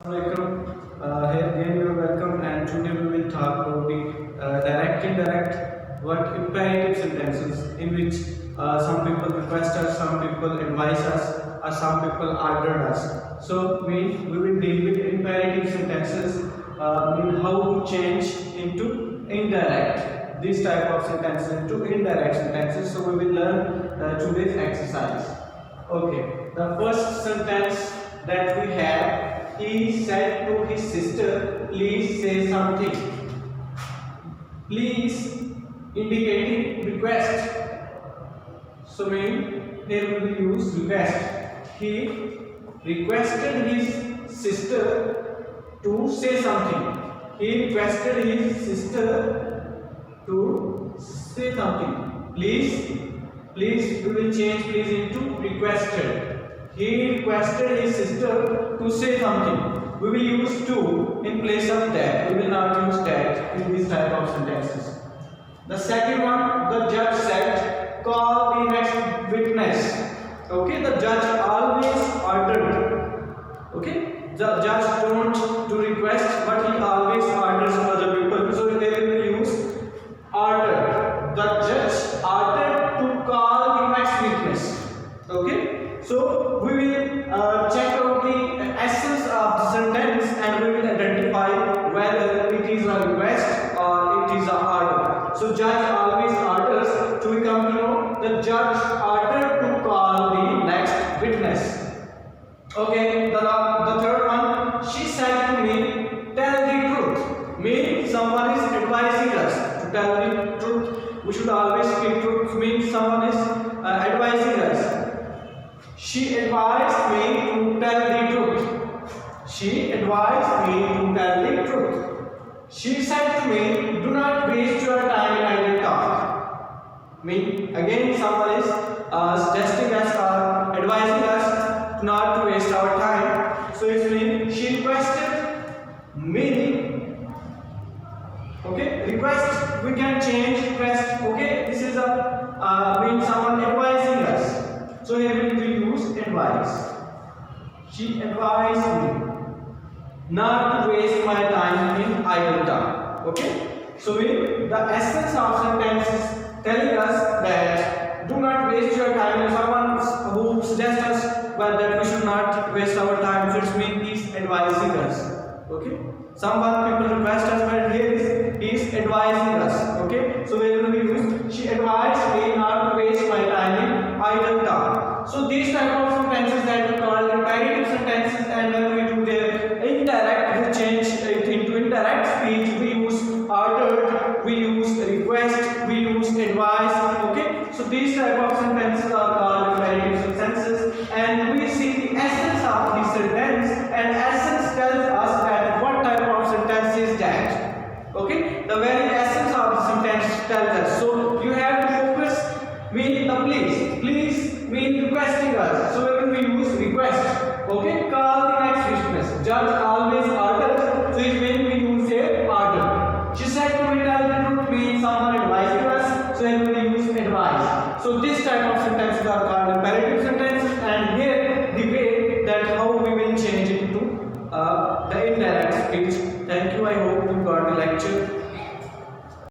Here again you are welcome, and today we will talk about the direct, indirect, what imperative sentences in which some people request us, some people advise us, or some people order us. So we will deal with imperative sentences, in how to change into indirect, this type of sentences into indirect sentences. So we will learn today's exercise. Okay, the first sentence that we have. He said to his sister, please say something. Please indicating request. So here we will use request. He requested his sister to say something. He requested his sister to say something. Please, we will change please into requested. He requested his sister to say something. We will use to in place of that. We will not use that in this type of sentences. The second one, the judge said, call the next witness. Okay, the judge always ordered. Okay, the judge don't do request, but he always orders other people. So they will use order. The judge ordered to call the next witness. Okay. So we will check out the essence of the sentence, and we will identify whether it is a request or it is an order. So judge always orders. So we come to know the judge ordered to call the next witness. Okay, the third one, she said to me, tell the truth. Means someone is advising us to tell the truth. We should always speak truth. Means someone is advising us. She advised me to tell the truth. She advised me to tell the truth. She said to me, do not waste your time in idle talk. Again someone is suggesting us or advising us not to waste our time. So it means she requested me. Okay, request we can change request. Okay, this is a means someone advising us. So here we will use advise. She advised me not to waste my time in idle talk. Okay. So the essence of sentence is telling us that do not waste your time. If someone who suggests us that we should not waste our time, so it means he is advising us. Okay. Someone people request us, but here he is advising us. Okay. So where will we use? She advised me not to waste my time in idle talk. So these type of sentences that we call imperative sentences, and when we do their indirect, we change it into indirect speech. We use ordered, we use request, we use advise. Okay. So these type of sentences are called imperative sentences, and we see the essence of the sentence, and essence tells us that what type of sentence is that. Okay, the very essence of the sentence tells us. So you have to focus. Mean the please mean requesting us. So when we use request, okay, call the next witness. Judge always orders. So it means we use a order. She said to me tell the truth means someone advising us. So when we use advise. So this type of sentences are called